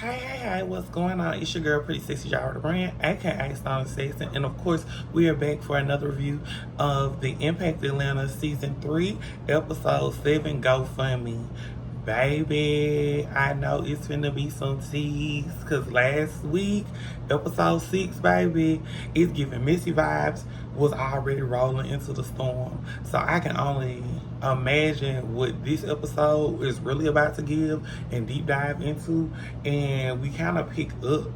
Hey, what's going on? It's your girl, Pretty Sexy Jara the Brand, aka Stone Sexton, and of course, we are back for another review of the Impact Atlanta Season 3, Episode 7, GoFundMe. Baby, I know it's finna be some tease, because last week, Episode 6, baby, it's giving Missy vibes, was already rolling into the storm. So I can only imagine what this episode is really about to give and deep dive into. And we kind of pick up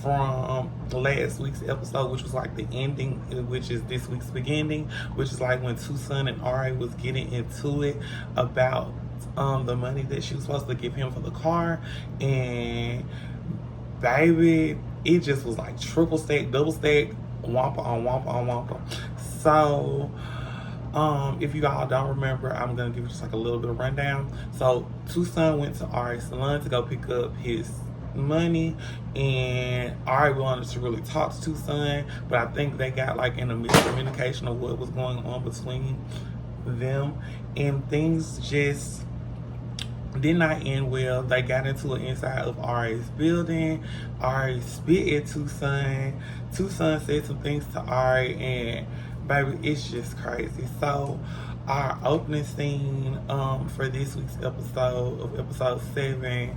from last week's episode, which was like the ending, which is this week's beginning, which is like when Tucson and Ari was getting into it about the money that she was supposed to give him for the car. And baby, it just was like triple stack, double stack, wampa on wampa on wampa. So if you all don't remember, I'm gonna give you just like a little bit of rundown. So Tucson went to Ari's salon to go pick up his money, and Ari wanted to really talk to Tucson, but I think they got like in a miscommunication of what was going on between them, and things just did not end well. They got into it inside of Ari's building. Ari spit at Tucson. Tucson said some things to Ari, and baby, it's just crazy. So our opening scene for this week's episode of episode 7,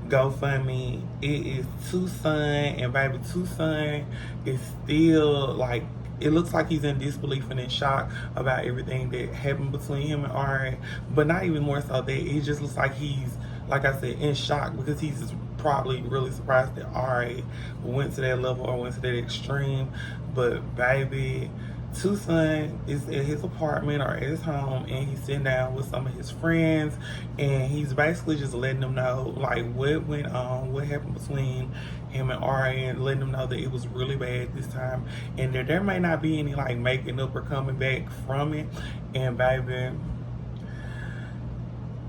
GoFundMe, it is Tucson, and baby, Tucson is still like, it looks like he's in disbelief and in shock about everything that happened between him and Ari, but not even more so that it just looks like he's, like I said, in shock, because he's just probably really surprised that Ari went to that level or went to that extreme. But baby, Tucson is at his apartment or at his home, and he's sitting down with some of his friends, and he's basically just letting them know like what went on, what happened between him and Ari, and letting them know that it was really bad this time, and there may not be any like making up or coming back from it. And baby,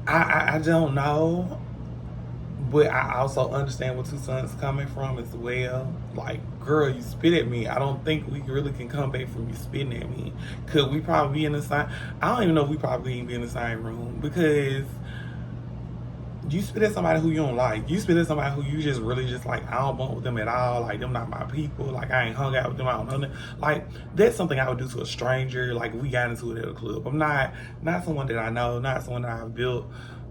I don't know, but I also understand where Tucson's coming from as well. Like, girl, you spit at me. I don't think we really can come back from you spitting at me. Could we probably be in the same? I don't even know if we probably even be in the same room, because you spit at somebody who you don't like. You spit at somebody who you just really just like, I don't bump with them at all. Like, them not my people. Like, I ain't hung out with them. I don't know them. Like, that's something I would do to a stranger. Like, we got into it at a club. I'm not someone that I know, not someone that I've built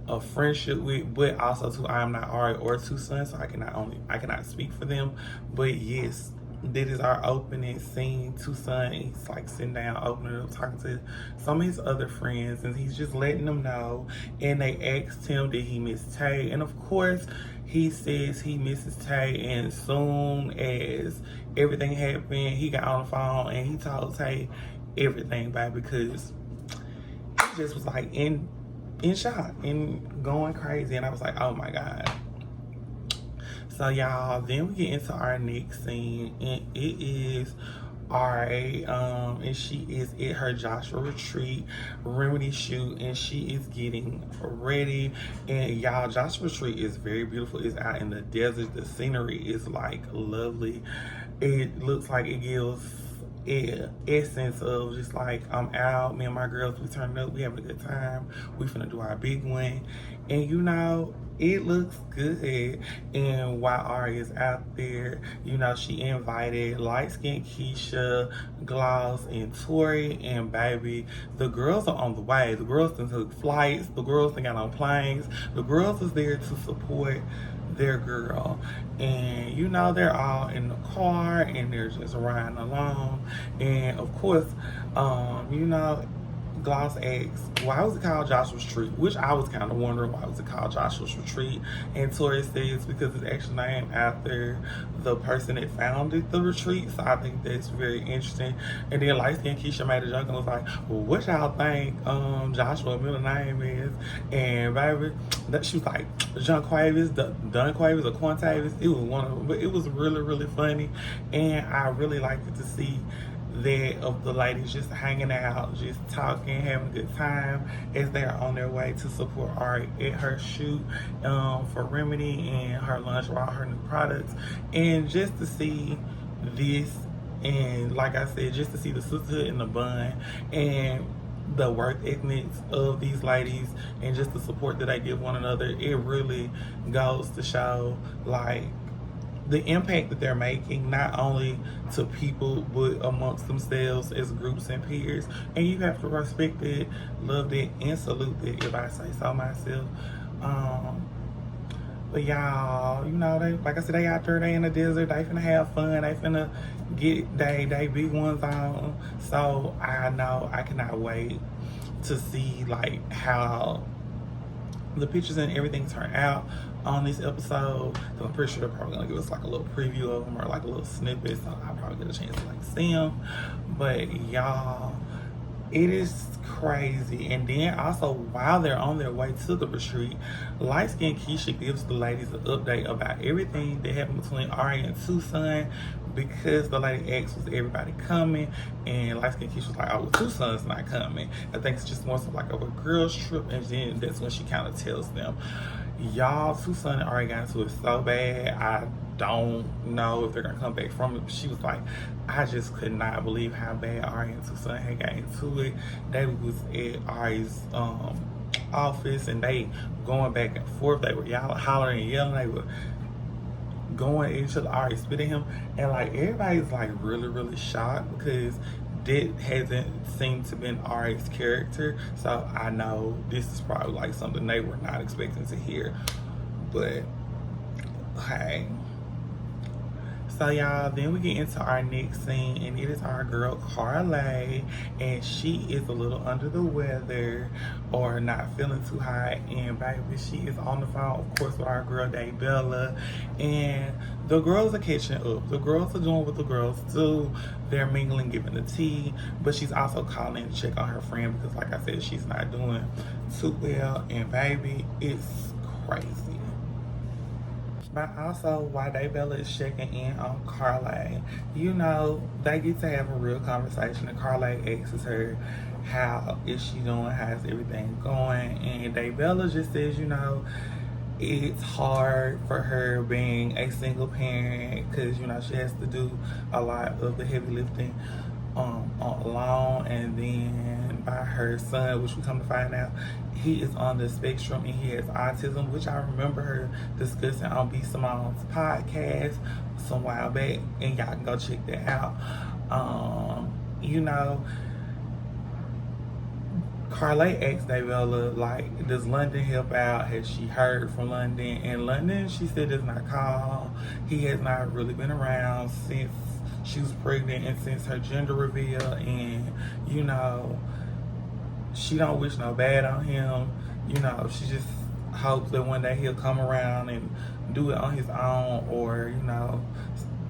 a friendship with, but also too, I am not Ari or Tucson, so I cannot speak for them. But yes, that is our opening scene. Tucson, he's like sitting down, opening up, talking to some of his other friends, and he's just letting them know. And they asked him, did he miss Tay? And of course, he says he misses Tay. And soon as everything happened, he got on the phone and he told Tay everything, baby, because he just was like in shock and going crazy. And I was like, oh my God. So y'all, then we get into our next scene, and it is Ari, and she is at her Joshua Retreat Remedy shoot, and she is getting ready. And y'all, Joshua Retreat is very beautiful. It's out in the desert. The scenery is like lovely. It looks like it gives essence of just like, I'm out, me and my girls, we turning up, we having a good time, we finna do our big one. And you know, it looks good. And while Ari is out there, you know, she invited light skinned Keisha, Gloss, and Tori. And baby, the girls are on the way. The girls done took flights, the girls done got on planes, the girls is there to support their girl. And you know, they're all in the car and they're just riding along. And of course, you know, Gloss asks, why was it called Joshua's Retreat? Which I was kind of wondering, why was it called Joshua's Retreat? And Tori says because it's actually named after the person that founded the retreat. So I think that's very interesting. And then light skinned Keisha made a joke and was like, well, what y'all think Joshua's middle name is? And baby, she was like, John Quavis, Don Quavis, or Quantavis. It was one of them, but it was really, really funny. And I really liked it to see that of the ladies just hanging out, just talking, having a good time as they are on their way to support Ari at her shoot for Remedy and her launch of all her new products. And just to see this, and like I said, just to see the sisterhood and the bond. And the work ethics of these ladies and just the support that they give one another, it really goes to show like the impact that they're making, not only to people but amongst themselves as groups and peers. And you have to respect it, love it, and salute it, if I say so myself. But y'all, you know, they, like I said, they out there, they in the desert, they finna have fun, they finna get they big ones on. So I know I cannot wait to see like how the pictures and everything turn out on this episode. So I'm pretty sure they're probably gonna give us like a little preview of them or like a little snippet, so I'll probably get a chance to like see them. But y'all, it is crazy. And then also, while they're on their way to the retreat, light skinned Keisha gives the ladies an update about everything that happened between Ari and Tucson, because the lady asked, was everybody coming? And light skinned Keisha was like, oh, well, Tucson's not coming. I think it's just more so like of a girls trip. And then that's when she kind of tells them, y'all, Tucson and Ari got into it so bad, I don't know if they're gonna come back from it. But she was like, I just could not believe how bad Ari and Tucson had got into it. They was at Ari's office and they going back and forth. They were hollering and yelling. They were going at each other. Ari spitting him, and like everybody's like really shocked because that hasn't seemed to been Ari's character. So I know this is probably like something they were not expecting to hear. But hey. So y'all, then we get into our next scene, and it is our girl Carly, and she is a little under the weather or not feeling too hot. And baby, she is on the phone, of course, with our girl Daybella, and the girls are catching up. The girls are doing what the girls do. They're mingling, giving the tea, but she's also calling to check on her friend because, like I said, she's not doing too well. And baby, it's crazy. But also, while Daybella is checking in on Carly, you know, they get to have a real conversation, and Carly asks her, how is she doing? How's everything going? And Daybella just says, you know, it's hard for her being a single parent because, you know, she has to do a lot of the heavy lifting alone. And then by her son, which we come to find out, he is on the spectrum and he has autism, which I remember her discussing on B. Simone's podcast some while back, and y'all can go check that out. You know, Carly asked Daybella, like, does London help out? Has she heard from London? And London, she said, does not call. He has not really been around since she was pregnant and since her gender reveal. And, you know, she don't wish no bad on him. You know, she just hopes that one day he'll come around and do it on his own, or, you know,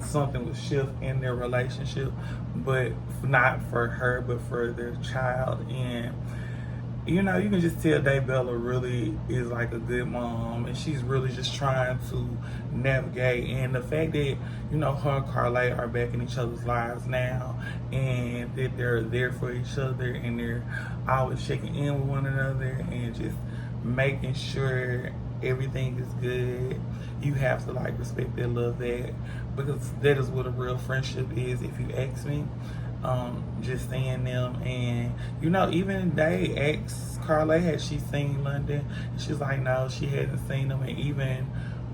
something will shift in their relationship, but not for her, but for their child. And, you know, you can just tell Daybella really is like a good mom, and she's really just trying to navigate. And the fact that, you know, her and Carly are back in each other's lives now, and that they're there for each other, and they're always checking in with one another and just making sure everything is good. You have to like respect that, love that, because that is what a real friendship is, if you ask me. Just seeing them. And, you know, even they asked Carly, had she seen London? And she's like, no, she hadn't seen them. And even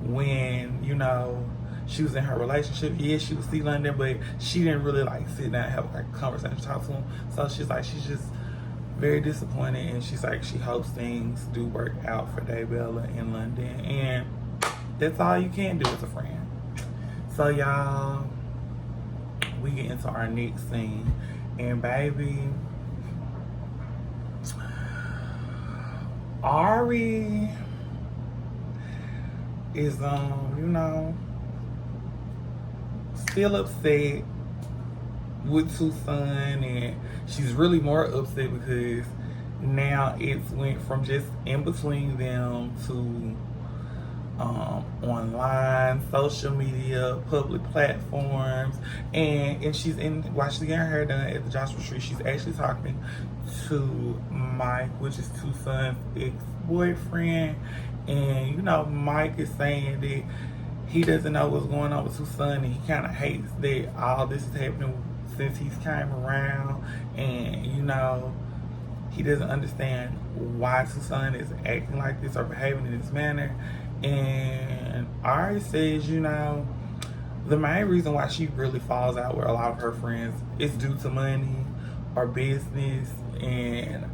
when, you know, she was in her relationship, yes, she would see London, but she didn't really like sit down and have like a conversation, talk to him. So she's like, she's just very disappointed, and she's like, she hopes things do work out for Daybella in London. And that's all you can do as a friend. So y'all, we get into our next scene, and baby, Ari is you know, still upset with Tucson, and she's really more upset because now it's went from just in between them to online, social media, public platforms. And she's in, while she's getting her hair done at the Joshua Tree, she's actually talking to Mike, which is Tucson's ex-boyfriend. And, you know, Mike is saying that he doesn't know what's going on with Tucson, and he kind of hates that all this is happening since he's came around. And, you know, he doesn't understand why Tucson is acting like this or behaving in this manner. And Ari says, you know, the main reason why she really falls out with a lot of her friends is due to money or business. And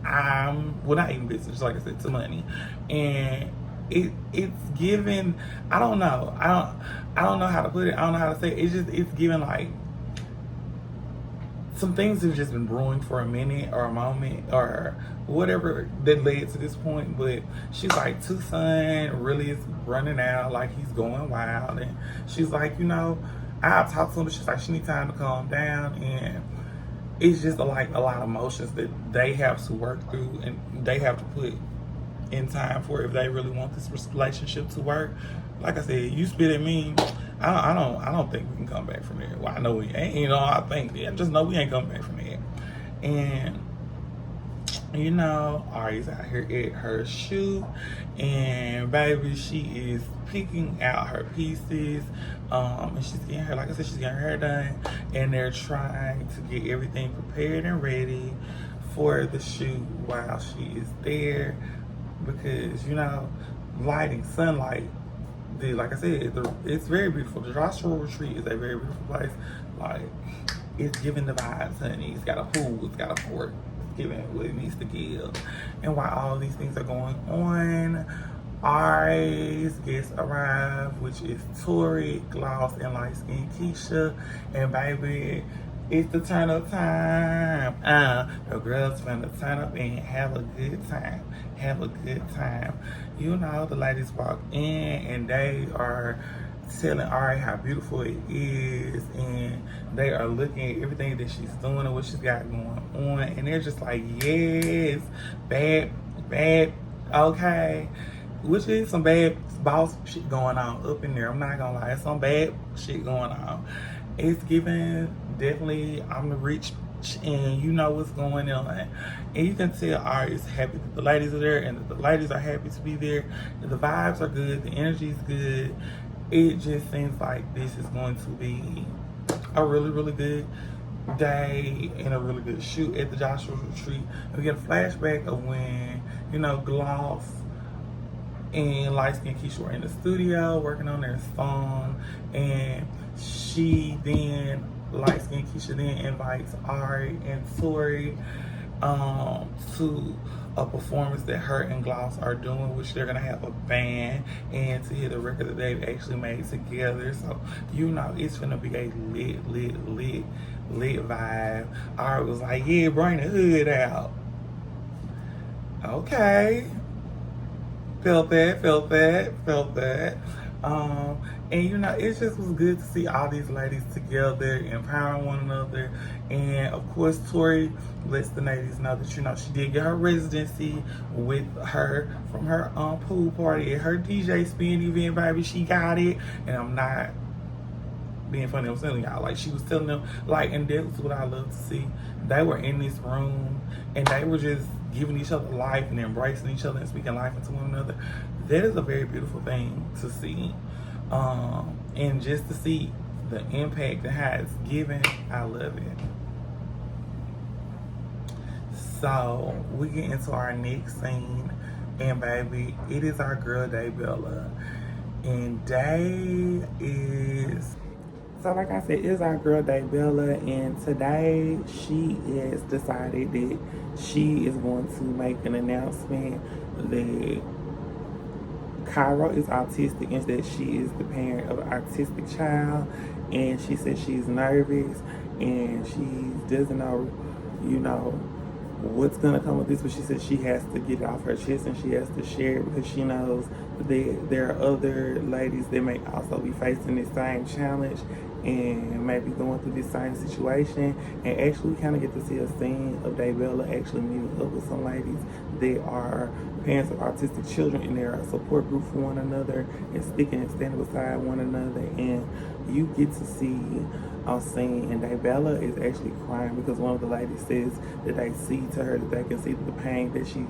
well, not even business, like I said, to money. And it's given, I don't know. I don't know how to put it. I don't know how to say it. It's given like some things have just been brewing for a minute or a moment or whatever that led to this point. But she's like, Tucson really is running out, like he's going wild. And she's like, you know, I'll talk to him, but she's like, she needs time to calm down. And it's just like a lot of emotions that they have to work through and they have to put in time for if they really want this relationship to work. Like I said, you spit at me, I don't think we can come back from there. Well, I know we ain't, you know, I think, yeah, just know we ain't coming back from there. And you know, Ari's out here at her shoot, and baby, she is picking out her pieces, and she's getting her, like I said, she's getting her hair done, and they're trying to get everything prepared and ready for the shoot while she is there, because, you know, lighting, sunlight, like I said, it's very beautiful. The Joshua Retreat is a very beautiful place. Like, it's giving the vibes, honey. It's got a pool, it's got a fort, it's giving what it needs to give. And while all these things are going on, Ari's guests arrive, which is Tori, Gloss, and Light Skin Keisha. And baby, it's the turn up time. The girls finna turn up and have a good time. Have a good time. You know, the ladies walk in and they are telling Ari how beautiful it is, and they are looking at everything that she's doing and what she's got going on, and they're just like, yes, bad, okay. Which is some bad boss shit going on up in there. I'm not gonna lie, it's some bad shit going on. It's giving, definitely, I'm the rich and you know what's going on. And you can tell Ari is happy that the ladies are there and that the ladies are happy to be there. And the vibes are good, the energy is good. It just seems like this is going to be a really, really good day and a really good shoot at the Joshua Retreat. And we get a flashback of when, you know, Gloss and Light Skin Keisha were in the studio working on their song, and Light Skin Keisha then invites Ari and Tori to a performance that her and Gloss are doing, which they're gonna have a band and to hear the record that they've actually made together. So you know it's gonna be a lit vibe. Ari was like, yeah, bring the hood out. Okay. Felt that. And you know, it just was good to see all these ladies together, empowering one another. And of course, Tori lets the ladies know that, you know, she did get her residency with her from her pool party at her DJ spin event, baby. She got it. And I'm not being funny, I'm telling y'all, like, she was telling them, like, and that's what I love to see. They were in this room and they were just giving each other life and embracing each other and speaking life into one another. That is a very beautiful thing to see. And just to see the impact and how it's given, I love it. So we get into our next scene, and baby, it is our girl Daybella. And Day is, so like I said, it's our girl Daybella, and today she has decided that she is going to make an announcement that Cairo is autistic and that she is the parent of an autistic child. And she said she's nervous and she doesn't know, you know, what's gonna come with this, but she said she has to get it off her chest and she has to share it because she knows that there are other ladies that may also be facing this same challenge and maybe going through this same situation. And actually we kind of get to see a scene of Daybella actually meeting up with some ladies that are parents of autistic children, and they're a support group for one another and sticking and standing beside one another. And you get to see a scene, and Daybella is actually crying because one of the ladies says that they see to her, that they can see the pain that she's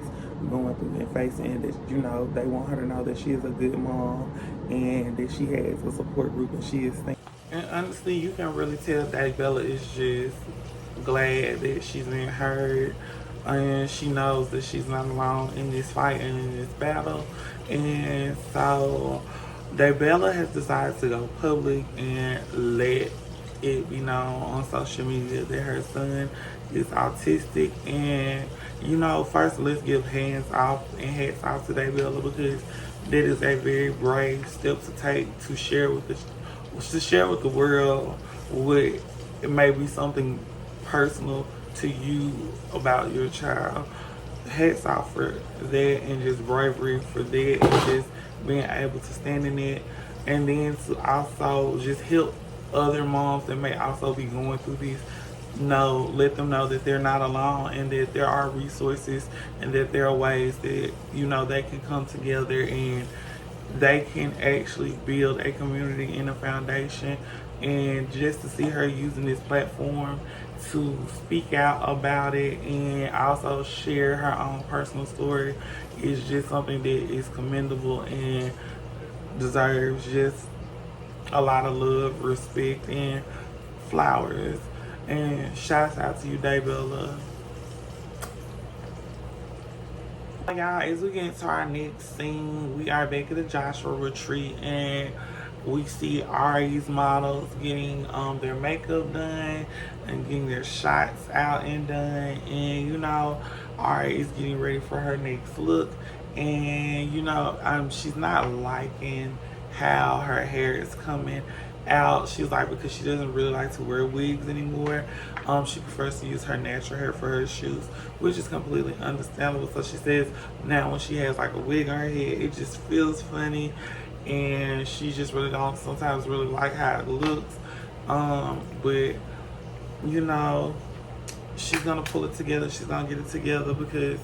going through and facing, and that, you know, they want her to know that she is a good mom and that she has a support group and she is thinking. And honestly, you can really tell Daybella is just glad that she's being heard. and she knows that she's not alone in this fight and in this battle. And so Daybella has decided to go public and let it be known on social media that her son is autistic. And first let's give hands off and hats off to Daybella, because that is a very brave step to take, to share with the world what it may be something personal to you about your child. Hats off for that, and just bravery for that, and just being able to stand in it. And then to also just help other moms that may also be going through this, let them know that they're not alone, and that there are resources, and that there are ways that they can come together, and they can actually build a community and a foundation. And just to see her using this platform to speak out about it and also share her own personal story is just something that is commendable and deserves just a lot of love, respect, and flowers. And shouts out to you, Daybella. Y'all, as we get into our next scene, we are back at the Joshua retreat, and we see Ari's models getting their makeup done and getting their shots out and done. And Ari is getting ready for her next look, and she's not liking how her hair is coming out. She's like, because she doesn't really like to wear wigs anymore. She prefers to use her natural hair for her shoots, which is completely understandable. So she says now when she has like a wig on her head, it just feels funny, and she just really don't sometimes really like how it looks. But she's gonna pull it together. She's gonna get it together, because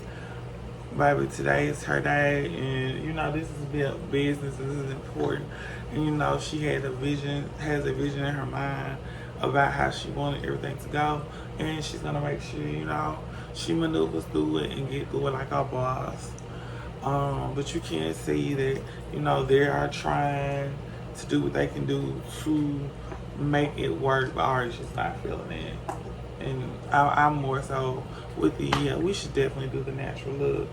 baby, today is her day, and this is business. This is important, and she has a vision in her mind about how she wanted everything to go, and she's gonna make sure she maneuvers through it and get through it like a boss. But you can see that they are trying to do what they can do to make it work, but Ari's just not feeling it. And I'm more so with we should definitely do the natural look.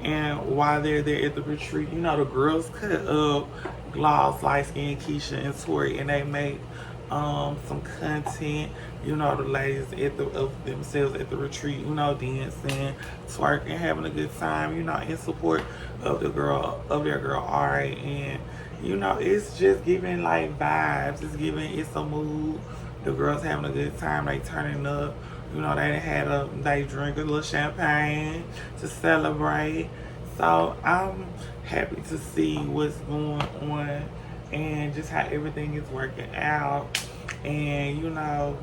And while they're there at the retreat, the girls cut up Gloss, Light Skin, Keisha, and Tori, and they make some content. The ladies of themselves at the retreat, dancing, twerking, having a good time, in support of their girl Ari. And it's just giving like vibes. It's a mood. The girls having a good time. They turning up. They drink a little champagne to celebrate. So I'm happy to see what's going on and just how everything is working out. And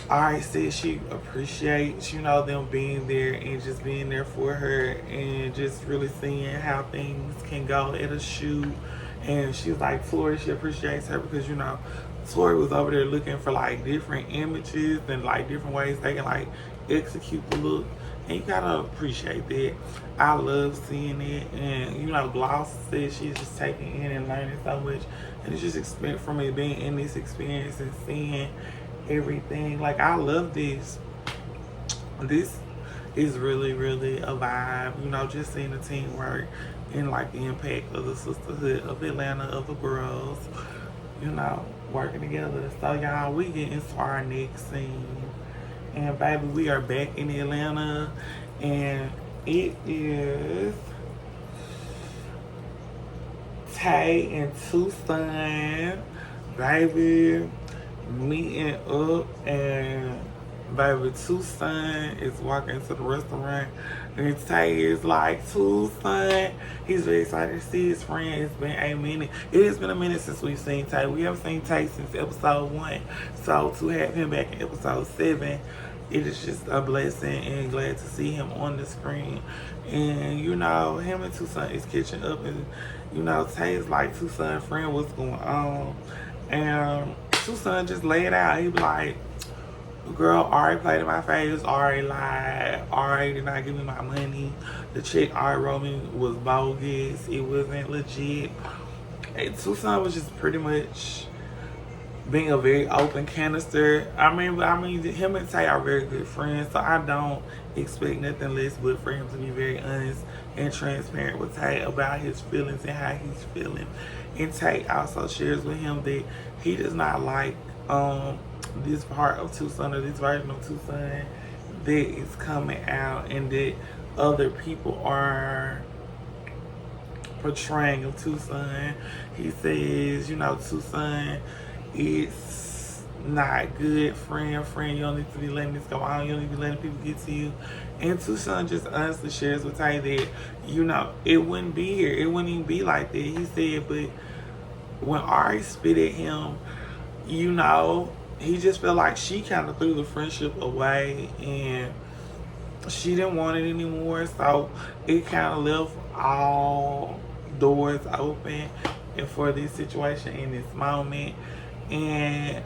Ari said she appreciates them being there and just being there for her, and just really seeing how things can go at a shoot. And she's like, Tori, she appreciates her because Tori was over there looking for like different images and like different ways they can like execute the look, and you gotta appreciate that. I love seeing it. And Gloss said she's just taking in and learning so much, and it's just from it being in this experience and seeing everything. Like, I love this. This is really, really a vibe. Just seeing the teamwork and like the impact of the sisterhood of Atlanta, of the girls, working together. So y'all, we get into our next scene, and baby, we are back in Atlanta, and it is Tay and Tucson, baby, meeting up. And baby, Tucson is walking to the restaurant, and Tay is like, Tucson, he's very excited to see his friend. It's been a minute. It has been a minute since we've seen Tay. We haven't seen Tay since episode 1. So to have him back in episode 7, it is just a blessing, and glad to see him on the screen. And him and Tucson is catching up, and Tay is like, Tucson, friend, what's going on? And Tucson just lay it out. He be like, girl, Ari played in my face. Ari lied. Ari did not give me my money. The check Ari wrote me was bogus. It wasn't legit. And Tucson was just pretty much being a very open canister. I mean, him and Tay are very good friends, so I don't expect nothing less but for him to be very honest and transparent with Tay about his feelings and how he's feeling. And Tay also shares with him that he does not like this part of Tucson, or this version of Tucson that is coming out and that other people are portraying of Tucson. He says, Tucson, it's not good, friend. You don't need to be letting this go on. You don't need to be letting people get to you. And Tucson just honestly shares with Tay that, it wouldn't be here. It wouldn't even be like that. He said, but when Ari spit at him, he just felt like she kind of threw the friendship away and she didn't want it anymore. So it kind of left all doors open and for this situation in this moment. And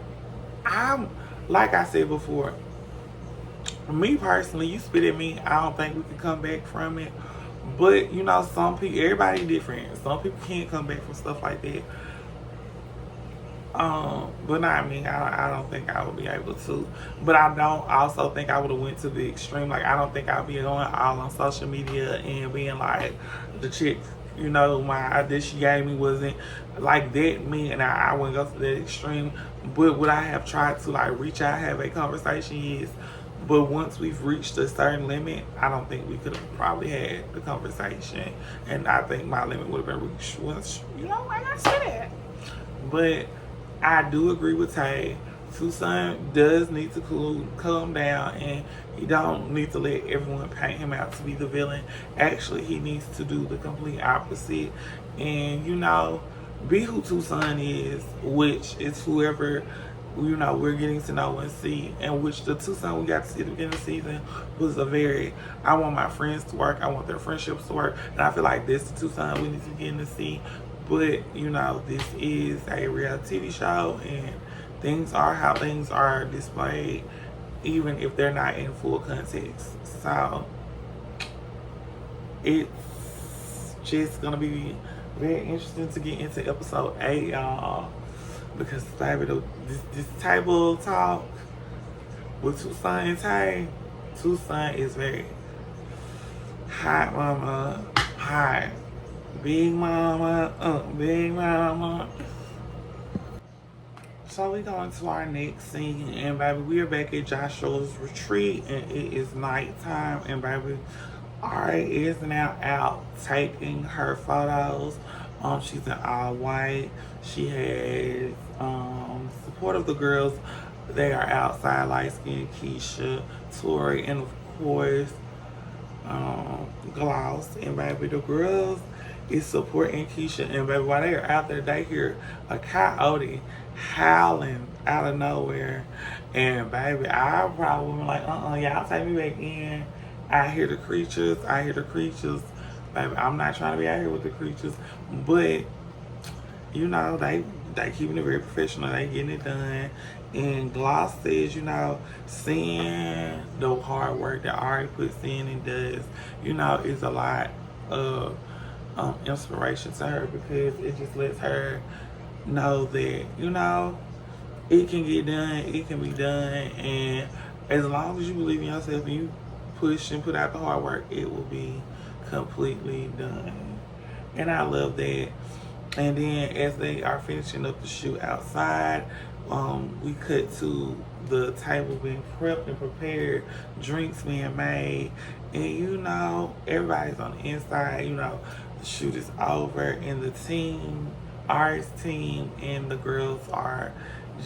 like I said before, me personally, you spit at me, I don't think we can come back from it. But some people, everybody different. Some people can't come back from stuff like that. But not me. I don't think I would be able to. But I don't also think I would have went to the extreme. Like, I don't think I'd be going all on social media and being like, the chick, my idea she gave me wasn't like that me, and I wouldn't go to that extreme. But would I have tried to like reach out, have a conversation? Yes. But once we've reached a certain limit, I don't think we could have probably had the conversation. And I think my limit would have been reached once, like I said. But I do agree with Tay. Tucson does need to calm down, and he don't need to let everyone paint him out to be the villain. Actually, he needs to do the complete opposite and, be who Tucson is, which is whoever, we're getting to know and see, and which the Tucson we got to see at the beginning of the season was I want my friends to work, I want their friendships to work, and I feel like this is the Tucson we need to get to see. But, this is a reality TV show, and things are how things are displayed, even if they're not in full context. So, it's just going to be very interesting to get into episode 8, y'all. Because, baby, this table talk with Tucson and Tay, Tucson is very hot, mama, hot. Big mama, big mama. So we go into our next scene, and baby, we are back at Joshua's retreat, and it is nighttime, and baby, Ari is now out taking her photos. She's in all white. She has support of the girls. They are outside, light skin Keisha, Tori, and of course, Gloss. And baby, the girls is supporting Keisha, and baby, while they are out there, they hear a coyote howling out of nowhere, and baby, I probably would be like, y'all take me back in. I hear the creatures, baby. I'm not trying to be out here with the creatures, but they keeping it very professional. They getting it done. And Gloss says, seeing the hard work that Ari puts in and does, is a lot of inspiration to her, because it just lets her know that it can get done, it can be done, and as long as you believe in yourself and you push and put out the hard work, it will be completely done. And I love that. And then as they are finishing up the shoot outside, we cut to the table being prepped and prepared, drinks being made, and everybody's on the inside. The shoot is over, and the team, Ari's team, and the girls are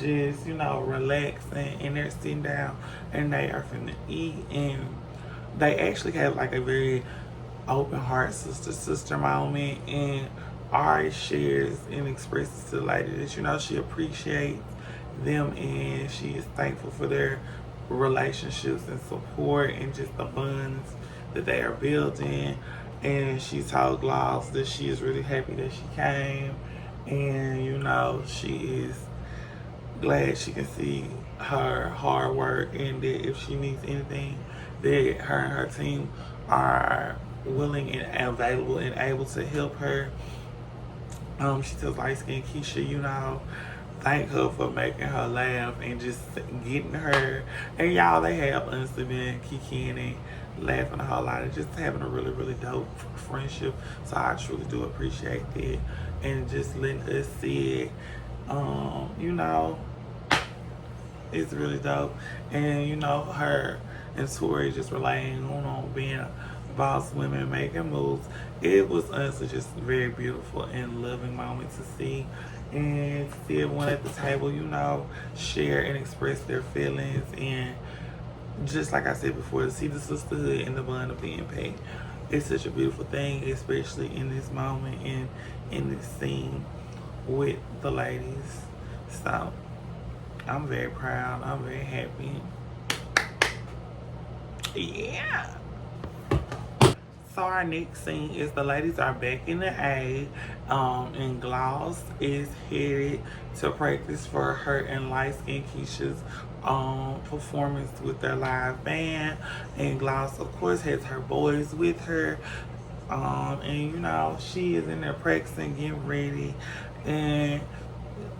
just, relaxing, and they're sitting down, and they are finna eat, and they actually have like a very open heart sister moment, and Ari shares and expresses to the lady that, she appreciates them, and she is thankful for their relationships and support and just the bonds that they are building. And she told Gloss that she is really happy that she came, and she is glad she can see her hard work, and that if she needs anything, that her and her team are willing and available and able to help her. She tells light skin Keisha, thank her for making her laugh and just getting her. And y'all, they have honestly been kikiing and laughing a whole lot and just having a really, really dope friendship. So I truly do appreciate that. And just letting us see it. You know, it's really dope. And, you know, her and Tori just relying on being boss women making moves. It was honestly just very beautiful and loving moment to see. And to see everyone at the table, you know, share and express their feelings. And just like I said before, to see the sisterhood and the bond of being paid. It's such a beautiful thing, especially in this moment and in this scene with the ladies. So I'm very proud. I'm very happy. Yeah. So our next scene is the ladies are back in the A, and Gloss is headed to practice for her and Light Skin Keisha's performance with their live band. And Gloss, of course, has her boys with her. And you know, she is in there practicing, getting ready, and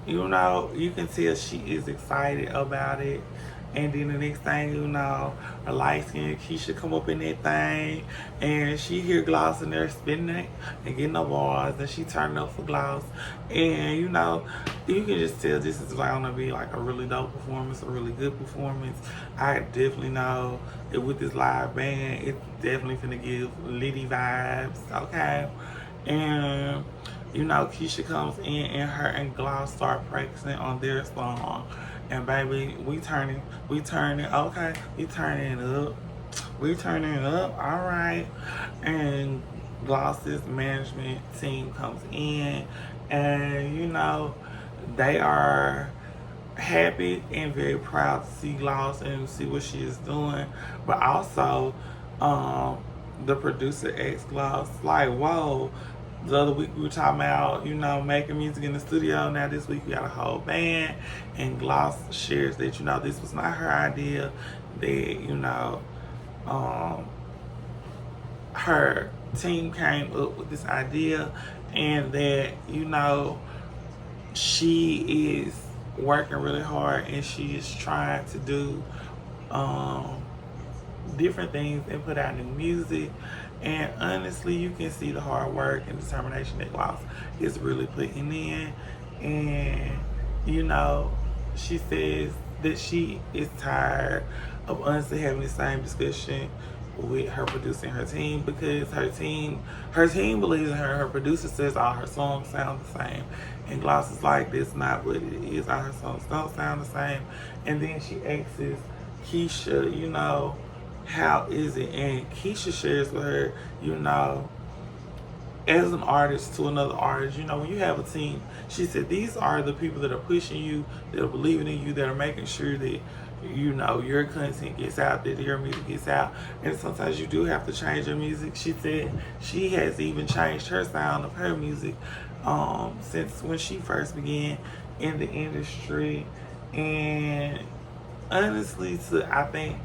you know, you can tell she is excited about it. And then the next thing you know, a light skinned Keisha come up in that thing, and she hear Gloss in there spinning it and getting the bars, and she turning up for Gloss. And you know, you can just tell this is gonna be like a really dope performance, a really good performance. I definitely know that with this live band, it's definitely gonna give Liddy vibes, okay? And you know, Keisha comes in and her and Gloss start practicing on their song. And baby, we turning, okay, we turning up, all right. And Gloss's management team comes in, and you know, they are happy and very proud to see Gloss and see what she is doing. But also, the producer asked Gloss, like, whoa, the other week we were talking about, you know, making music in the studio. Now this week we got a whole band. And Gloss shares that, you know, this was not her idea. That, you know, her team came up with this idea. And that, you know, she is working really hard and she is trying to do different things and put out new music. And honestly, you can see the hard work and determination that Gloss is really putting in. And, you know, she says that she is tired of honestly having the same discussion with her producer and her team, because her team believes in her. Her producer says all her songs sound the same. And Gloss is like, that's not what it is. All her songs don't sound the same. And then she asks Keisha, you know, how is it? And Keisha shares with her, you know, as an artist to another artist, you know, when you have a team, she said, these are the people that are pushing you, that are believing in you, that are making sure that, you know, your content gets out, that your music gets out. And sometimes you do have to change your music. She said she has even changed her sound of her music since when she first began in the industry. And honestly, I think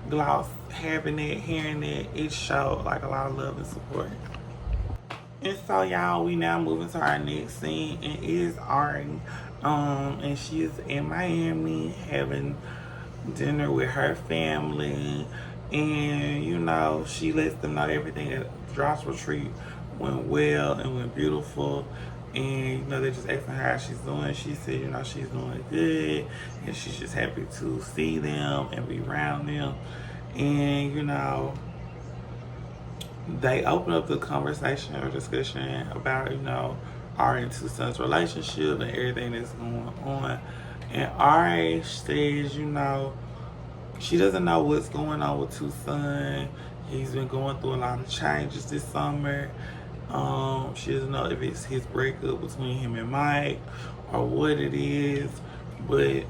Gloss having it, hearing it, it showed like a lot of love and support. And so y'all, we now moving to our next scene, and it is Ari. And she is in Miami having dinner with her family. And you know, she lets them know everything at Drops Retreat went well and went beautiful. And you know, they're just asking her how she's doing. She said, you know, she's doing good, and she's just happy to see them and be around them. And you know, they open up the conversation or discussion about, you know, Ari and Two Sons' relationship and everything that's going on. And Ari says, you know, she doesn't know what's going on with Two Sons. He's been going through a lot of changes this summer. She doesn't know if it's his breakup between him and Mike or what it is, but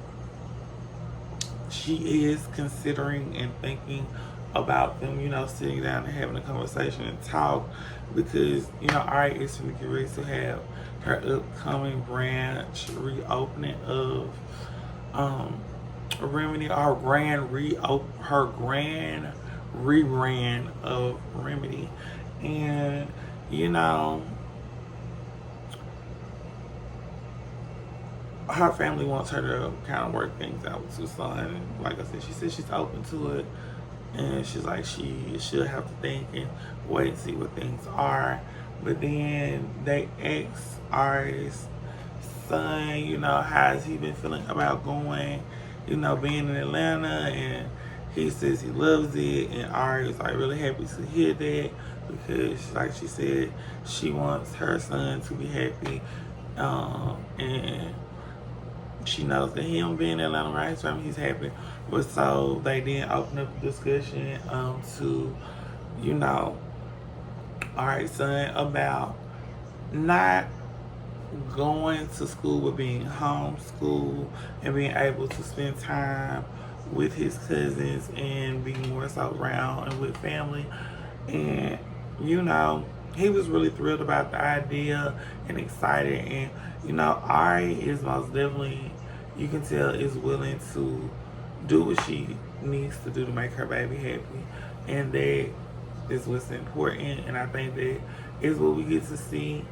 she is considering and thinking about them, you know, sitting down and having a conversation and talk, because, you know, Ari is going to get ready to have her upcoming branch reopening of Remedy, her grand rebrand of Remedy. And you know, her family wants her to kind of work things out with Tucson. And like I said, she said she's open to it. And she's like, she'll have to think and wait and see what things are. But then they asked Ari's son, you know, how's he been feeling about going, you know, being in Atlanta. And he says he loves it. And Ari was like really happy to hear that, because like she said, she wants her son to be happy. And she knows that him being in Atlanta around his family, he's happy. But so they then open up the discussion to, you know, Ari's son about not going to school but being homeschooled and being able to spend time with his cousins and being more so around and with family. And, you know, he was really thrilled about the idea and excited. And, you know, Ari is most definitely, you can tell, is willing to do what she needs to do to make her baby happy. And that is what's important. And I think that is what we get to see,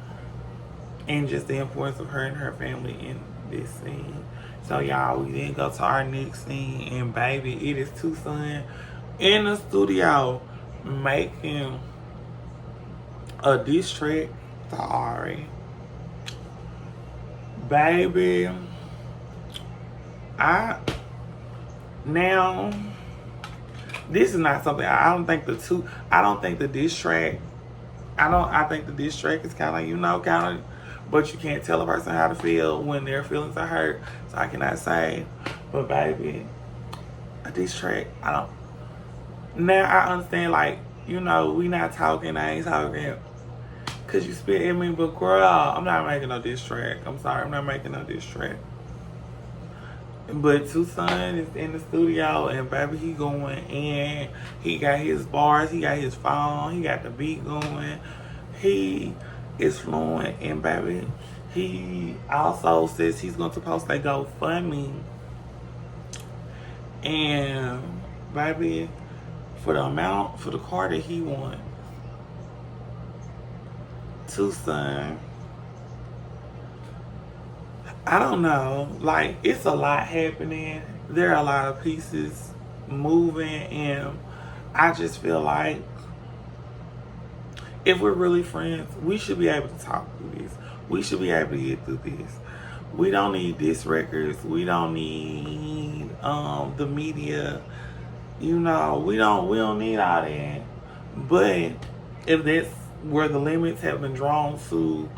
and just the importance of her and her family in this scene. So y'all, we then go to our next scene, and baby, it is Tucson in the studio making a diss track to Ari. Baby, now this is not something, I think the diss track, I think the diss track is kind of, you know, kind of, but you can't tell a person how to feel when their feelings are hurt. So I cannot say, but baby, a diss track, now I understand, like, you know, we not talking, I ain't talking, cause you spit at me, but girl, I'm not making no diss track. I'm sorry, I'm not making no diss track. But Tucson is in the studio, and baby, he going in. He got his bars, he got his phone, he got the beat going. He is fluent, and baby, he also says he's going to post a GoFundMe. And baby, for the car that he wants, Tucson, I don't know, like, it's a lot happening. There are a lot of pieces moving, and I just feel like if we're really friends, we should be able to talk through this. We should be able to get through this. We don't need diss records. We don't need the media. You know, we don't need all that. But if that's where the limits have been drawn to,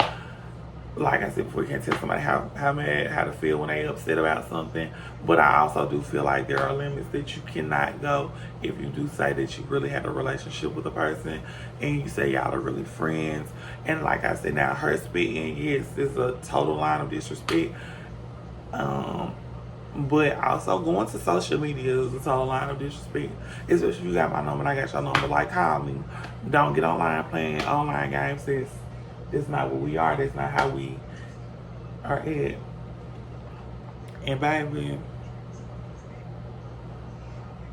like I said before, you can't tell somebody how to feel when they upset about something. But I also do feel like there are limits that you cannot go if you do say that you really had a relationship with a person and you say y'all are really friends. And like I said, now her spitting, yes, is a total line of disrespect. But also going to social media is a total line of disrespect. Especially if you got my number and I got your number, like, call me. Don't get online playing online games. That's not what we are. That's not how we are at. And baby,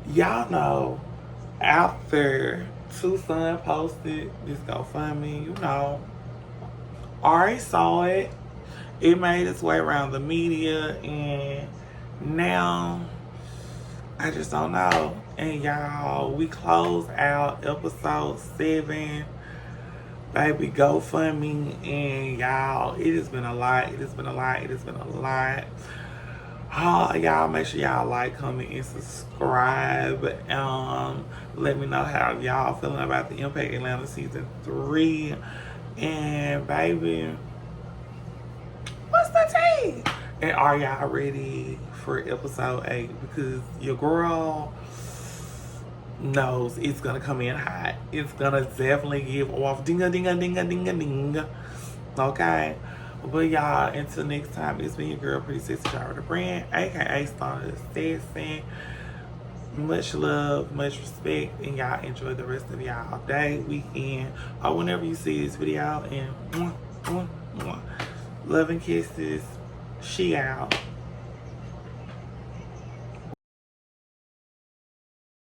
y'all know, after Tucson posted this GoFundMe, you know, Ari saw it. It made its way around the media, and now I just don't know. And y'all, we close out episode 7. Baby, GoFundMe, and y'all, it has been a lot. It has been a lot. It has been a lot. Y'all, make sure y'all like, comment, and subscribe. Let me know how y'all feeling about the Impact Atlanta season 3. And baby, what's the tea? And are y'all ready for episode 8? Because your girl knows it's gonna come in hot. It's gonna definitely give off ding-a-ding-a-ding-a-ding-a-ding. Okay? But y'all, until next time, it's been your girl, Pretty Sexy Jara the Brand, aka Star Assassin. Much love, much respect, and y'all enjoy the rest of y'all day, weekend, or whenever you see this video. And love and kisses. She out.